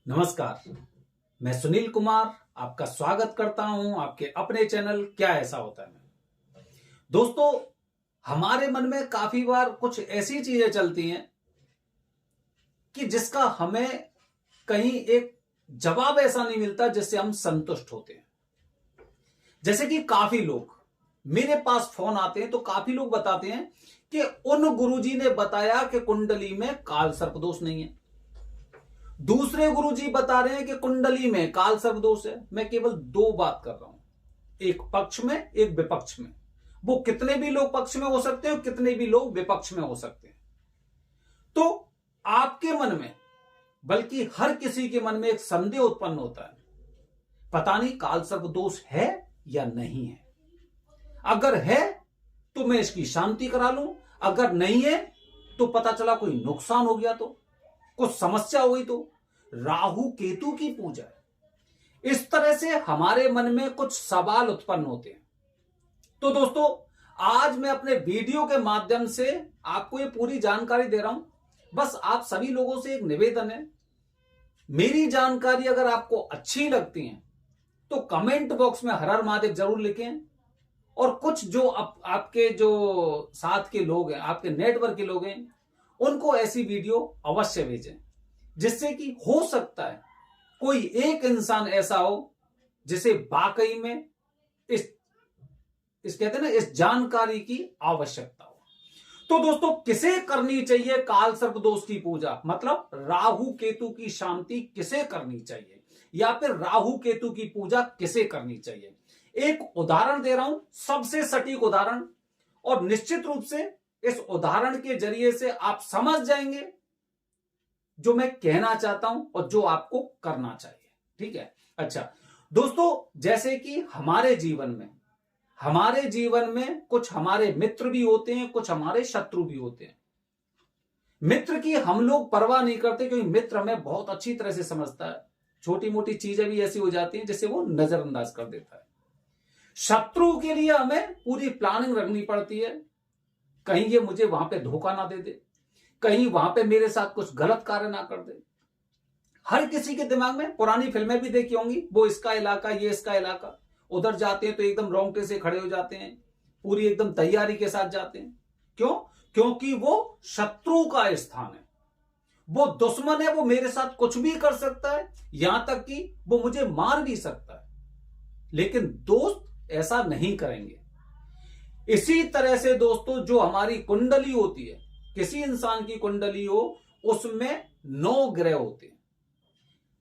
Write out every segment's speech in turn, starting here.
नमस्कार। मैं सुनील कुमार आपका स्वागत करता हूं आपके अपने चैनल क्या ऐसा होता है में। दोस्तों, हमारे मन में काफी बार कुछ ऐसी चीजें चलती हैं कि जिसका हमें कहीं एक जवाब ऐसा नहीं मिलता जिससे हम संतुष्ट होते हैं। जैसे कि काफी लोग मेरे पास फोन आते हैं तो काफी लोग बताते हैं कि उन गुरुजी ने बताया कि कुंडली में काल सर्प दोष नहीं है। दूसरे गुरुजी बता रहे हैं कि कुंडली में काल सर्प दोष है। मैं केवल दो बात कर रहा हूं, एक पक्ष में एक विपक्ष में। वो कितने भी लोग पक्ष में हो सकते हैं, कितने भी लोग विपक्ष में हो सकते हैं। तो आपके मन में, बल्कि हर किसी के मन में एक संदेह उत्पन्न होता है, पता नहीं काल सर्प दोष है या नहीं है। अगर है तो मैं इसकी शांति करा लूं, अगर नहीं है तो पता चला कोई नुकसान हो गया, तो कुछ समस्या हुई, तो राहु केतु की पूजा है। इस तरह से हमारे मन में कुछ सवाल उत्पन्न होते हैं। तो दोस्तों, आज मैं अपने वीडियो के माध्यम से आपको ये पूरी जानकारी दे रहा हूं। बस आप सभी लोगों से एक निवेदन है, मेरी जानकारी अगर आपको अच्छी लगती है तो कमेंट बॉक्स में हर हर महादेव जरूर लिखें। और कुछ जो आपके जो साथ के लोग हैं, आपके नेटवर्क के लोग हैं, उनको ऐसी वीडियो अवश्य भेजें, जिससे कि हो सकता है कोई एक इंसान ऐसा हो जिसे वाकई में इस कहते हैं ना, इस जानकारी की आवश्यकता हो। तो दोस्तों, किसे करनी चाहिए काल सर्प दोष की पूजा, मतलब राहु केतु की शांति किसे करनी चाहिए, या फिर राहु केतु की पूजा किसे करनी चाहिए। एक उदाहरण दे रहा हूं, सबसे सटीक उदाहरण, और निश्चित रूप से इस उदाहरण के जरिए से आप समझ जाएंगे जो मैं कहना चाहता हूं और जो आपको करना चाहिए। ठीक है। अच्छा दोस्तों, जैसे कि हमारे जीवन में कुछ हमारे मित्र भी होते हैं, कुछ हमारे शत्रु भी होते हैं। मित्र की हम लोग परवाह नहीं करते, क्योंकि मित्र हमें बहुत अच्छी तरह से समझता है। छोटी मोटी चीजें भी ऐसी हो जाती हैं जिसे वो नजरअंदाज कर देता है। शत्रु के लिए हमें पूरी प्लानिंग रखनी पड़ती है, कहीं ये मुझे वहां पे धोखा ना दे दे, कहीं वहां पे मेरे साथ कुछ गलत कार्य ना कर दे। हर किसी के दिमाग में पुरानी फिल्में भी देखी होंगी, वो इसका इलाका, ये इसका इलाका, उधर जाते हैं तो एकदम रोंगटे से खड़े हो जाते हैं, पूरी एकदम तैयारी के साथ जाते हैं। क्यों? क्योंकि वो शत्रु का स्थान है, वो दुश्मन है, वो मेरे साथ कुछ भी कर सकता है, यहां तक कि वो मुझे मार भी सकता है। लेकिन दोस्त ऐसा नहीं करेंगे। इसी तरह से दोस्तों, जो हमारी कुंडली होती है, किसी इंसान की कुंडली हो, उसमें 9 ग्रह होते हैं।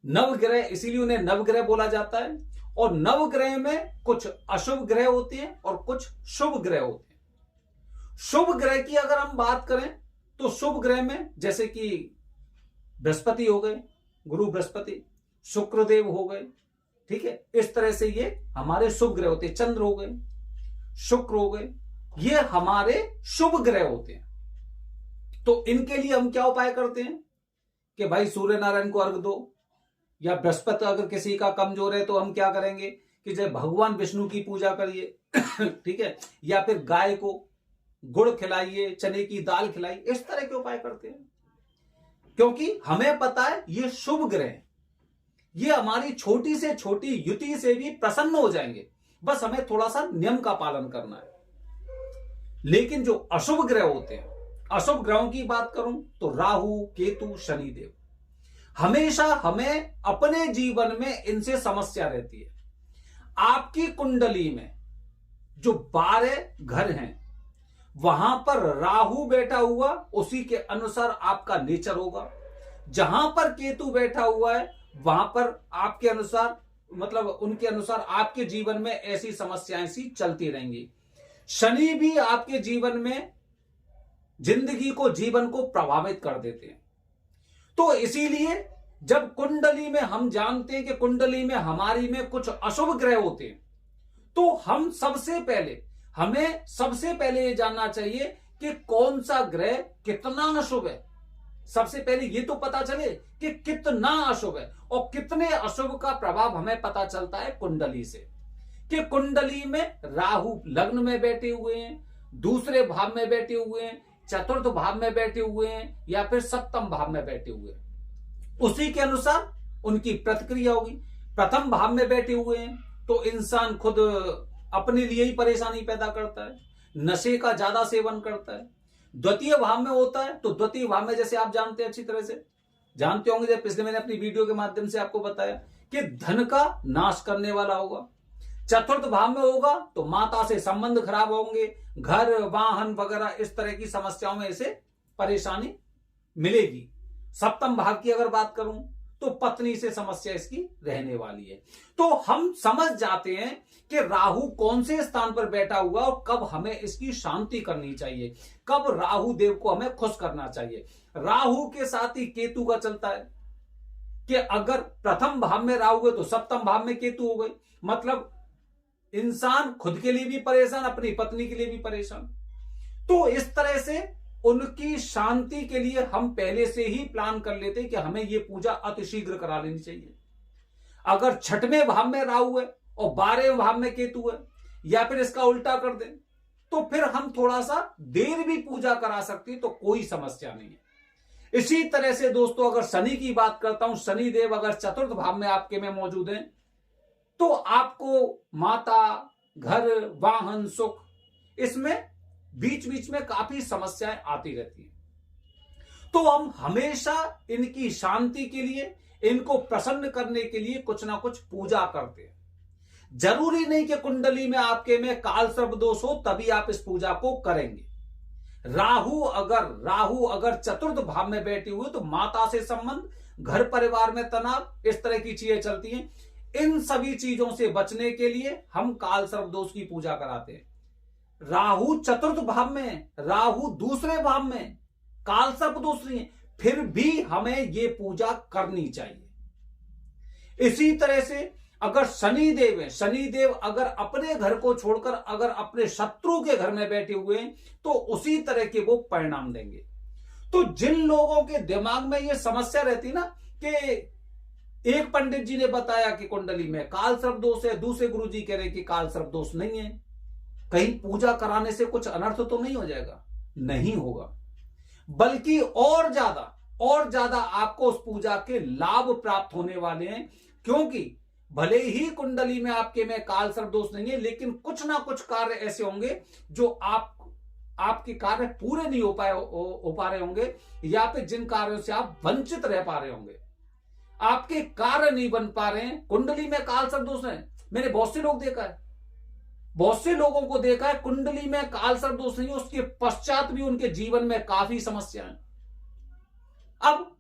नवग्रह, इसीलिए उन्हें नवग्रह बोला जाता है। और नवग्रह में कुछ अशुभ ग्रह होते हैं और कुछ शुभ ग्रह होते हैं। शुभ ग्रह की अगर हम बात करें तो शुभ ग्रह में जैसे कि बृहस्पति हो गए, गुरु बृहस्पति, शुक्रदेव हो गए। ठीक है, इस तरह से ये हमारे शुभ ग्रह होते हैं। चंद्र हो गए, शुक्र हो गए, ये हमारे शुभ ग्रह होते हैं। तो इनके लिए हम क्या उपाय करते हैं कि भाई सूर्य नारायण को अर्घ दो, या बृहस्पति अगर किसी का कमजोर है तो हम क्या करेंगे कि जब भगवान विष्णु की पूजा करिए ठीक है, या फिर गाय को गुड़ खिलाइए, चने की दाल खिलाइए, इस तरह के उपाय करते हैं। क्योंकि हमें पता है ये शुभ ग्रह, ये हमारी छोटी से छोटी युति से भी प्रसन्न हो जाएंगे, बस हमें थोड़ा सा नियम का पालन करना है। लेकिन जो अशुभ ग्रह होते हैं, अशुभ ग्रहों की बात करूं तो राहु, केतु, शनिदेव, हमेशा हमें अपने जीवन में इनसे समस्या रहती है। आपकी कुंडली में जो 12 घर हैं, वहां पर राहु बैठा हुआ, उसी के अनुसार आपका नेचर होगा। जहां पर केतु बैठा हुआ है, वहां पर आपके अनुसार, मतलब उनके अनुसार आपके जीवन में ऐसी समस्याएं सी चलती रहेंगी। शनि भी आपके जीवन में जिंदगी को, जीवन को प्रभावित कर देते हैं। तो इसीलिए जब कुंडली में हम जानते हैं कि कुंडली में हमारी में कुछ अशुभ ग्रह होते हैं, तो हमें सबसे पहले ये जानना चाहिए कि कौन सा ग्रह कितना अशुभ है। सबसे पहले ये तो पता चले कि कितना अशुभ है, और कितने अशुभ का प्रभाव हमें पता चलता है कुंडली से, कि कुंडली में राहु लग्न में बैठे हुए हैं, दूसरे भाव में बैठे हुए हैं, चतुर्थ भाव में बैठे हुए हैं, या फिर सप्तम भाव में बैठे हुए हैं। उसी के अनुसार उनकी प्रतिक्रिया होगी। प्रथम भाव में बैठे हुए हैं तो इंसान खुद अपने लिए ही परेशानी पैदा करता है, नशे का ज्यादा सेवन करता है। द्वितीय भाव में होता है तो द्वितीय भाव में जैसे आप जानते हैं, अच्छी तरह से जानते होंगे, जब पिछले मैंने अपनी वीडियो के माध्यम से आपको बताया कि धन का नाश करने वाला होगा। चतुर्थ भाव में होगा तो माता से संबंध खराब होंगे, घर वाहन वगैरह इस तरह की समस्याओं में इसे परेशानी मिलेगी। सप्तम भाव की अगर बात करूं तो पत्नी से समस्या इसकी रहने वाली है। तो हम समझ जाते हैं कि राहु कौन से स्थान पर बैठा हुआ और कब हमें इसकी शांति करनी चाहिए, कब राहु देव को हमें खुश करना चाहिए। राहु के साथ ही केतु का चलता है कि अगर प्रथम भाव में राहु है तो सप्तम भाव में केतु हो गई, मतलब इंसान खुद के लिए भी परेशान, अपनी पत्नी के लिए भी परेशान। तो इस तरह से उनकी शांति के लिए हम पहले से ही प्लान कर लेते कि हमें यह पूजा अतिशीघ्र करा लेनी चाहिए। अगर छठवें भाव में राहु है और 12वें भाव में केतु है, या फिर इसका उल्टा कर दें तो फिर हम थोड़ा सा देर भी पूजा करा सकते हैं, तो कोई समस्या नहीं है। इसी तरह से दोस्तों अगर शनि की बात करता हूं, शनि देव अगर चतुर्थ भाव में आपके में मौजूद हैं तो आपको माता, घर, वाहन, सुख, इसमें बीच बीच में काफी समस्याएं आती रहती हैं। तो हम हमेशा इनकी शांति के लिए, इनको प्रसन्न करने के लिए कुछ ना कुछ पूजा करते हैं। जरूरी नहीं कि कुंडली में आपके में काल सर्प दोष हो तभी आप इस पूजा को करेंगे। राहु अगर चतुर्थ भाव में बैठे हुए तो माता से संबंध, घर परिवार में तनाव, इस तरह की चीजें चलती हैं। इन सभी चीजों से बचने के लिए हम काल सर्प दोष की पूजा कराते हैं। राहु चतुर्थ भाव में, राहु दूसरे भाव में, काल सर्प दोष नहीं है, फिर भी हमें ये पूजा करनी चाहिए। इसी तरह से अगर शनिदेव है, शनिदेव अगर अपने घर को छोड़कर अगर अपने शत्रु के घर में बैठे हुए हैं तो उसी तरह के वो परिणाम देंगे। तो जिन लोगों के दिमाग में ये समस्या रहती ना कि एक पंडित जी ने बताया कि कुंडली में काल सर्प दोष है, दूसरे गुरु जी कह रहे कि काल सर्प दोष नहीं है, कहीं पूजा कराने से कुछ अनर्थ तो नहीं हो जाएगा? नहीं होगा, बल्कि और ज्यादा आपको उस पूजा के लाभ प्राप्त होने वाले हैं। क्योंकि भले ही कुंडली में आपके में काल सर्प दोष नहीं है, लेकिन कुछ ना कुछ कार्य ऐसे होंगे जो आपके कार्य पूरे नहीं हो पा रहे होंगे, या फिर जिन कार्यों से आप वंचित रह पा रहे होंगे, आपके कार्य नहीं बन पा रहे हैं। कुंडली में काल सर्प दोष है, मैंने बहुत से लोग देखा है, बहुत से लोगों को देखा है कुंडली में काल सर्प दोष नहीं है, उसके पश्चात भी उनके जीवन में काफी समस्याएं। अब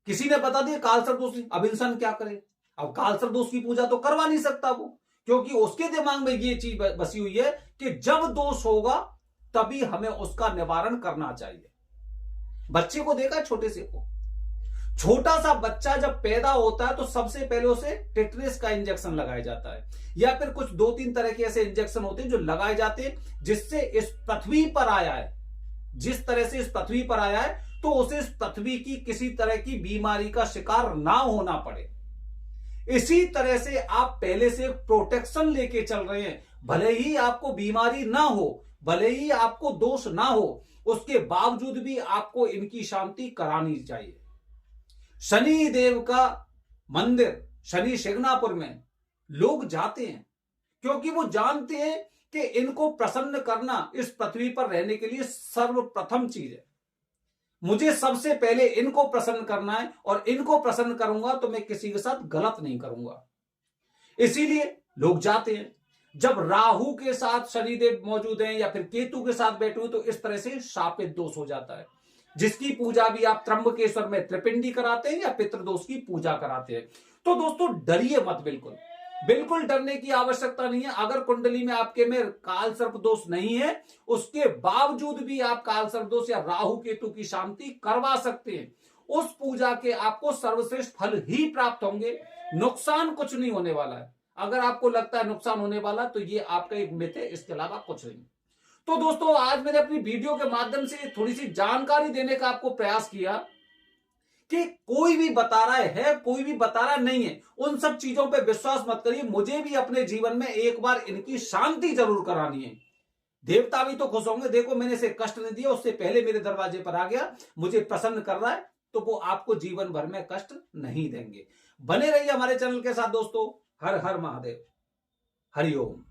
किसी ने बता दिया काल सर्प दोष नहीं, अब इंसान क्या करे? अब काल सर्प दोष की पूजा तो करवा नहीं सकता वो, क्योंकि उसके दिमाग में ये चीज बसी हुई है कि जब दोष होगा तभी हमें उसका निवारण करना चाहिए। बच्चे को देखा, छोटे से को, छोटा सा बच्चा जब पैदा होता है तो सबसे पहले उसे टेटनस का इंजेक्शन लगाया जाता है, या फिर कुछ 2-3 तरह के ऐसे इंजेक्शन होते हैं जो लगाए जाते हैं, जिससे इस पृथ्वी पर आया है, जिस तरह से इस पृथ्वी पर आया है तो उसे इस पृथ्वी की किसी तरह की बीमारी का शिकार ना होना पड़े। इसी तरह से आप पहले से प्रोटेक्शन लेके चल रहे हैं, भले ही आपको बीमारी ना हो, भले ही आपको दोष ना हो, उसके बावजूद भी आपको इनकी शांति करानी चाहिए। शनि देव का मंदिर शनि शिंगणापुर में लोग जाते हैं क्योंकि वो जानते हैं कि इनको प्रसन्न करना इस पृथ्वी पर रहने के लिए सर्वप्रथम चीज है। मुझे सबसे पहले इनको प्रसन्न करना है, और इनको प्रसन्न करूंगा तो मैं किसी के साथ गलत नहीं करूंगा, इसीलिए लोग जाते हैं। जब राहु के साथ शनिदेव मौजूद हैं या फिर केतु के साथ बैठे हुए तो इस तरह से शापित दोष हो जाता है, जिसकी पूजा भी आप त्र्यंबकेश्वर में त्रिपिंडी कराते हैं या पितृदोष की पूजा कराते हैं। तो दोस्तों डरिए मत, बिल्कुल डरने की आवश्यकता नहीं है। अगर कुंडली में आपके में काल सर्प दोष नहीं है, उसके बावजूद भी आप काल सर्प दोष या राहु केतु की शांति करवा सकते हैं। उस पूजा के आपको सर्वश्रेष्ठ फल ही प्राप्त होंगे, नुकसान कुछ नहीं होने वाला है। अगर आपको लगता है नुकसान होने वाला तो ये आपका एक मिथ है, इसके अलावा कुछ नहीं। तो दोस्तों आज मैंने अपनी वीडियो के माध्यम से थोड़ी सी जानकारी देने का आपको प्रयास किया कि कोई भी बता रहा है, कोई भी बता रहा नहीं है, उन सब चीजों पे विश्वास मत करिए। मुझे भी अपने जीवन में एक बार इनकी शांति जरूर करानी है। देवता भी तो खुश होंगे, देखो मैंने इसे कष्ट नहीं दिया, उससे पहले मेरे दरवाजे पर आ गया, मुझे प्रसन्न कर रहा है, तो वो आपको जीवन भर में कष्ट नहीं देंगे। बने रहिए हमारे चैनल के साथ दोस्तों। हर हर महादेव। हरिओम।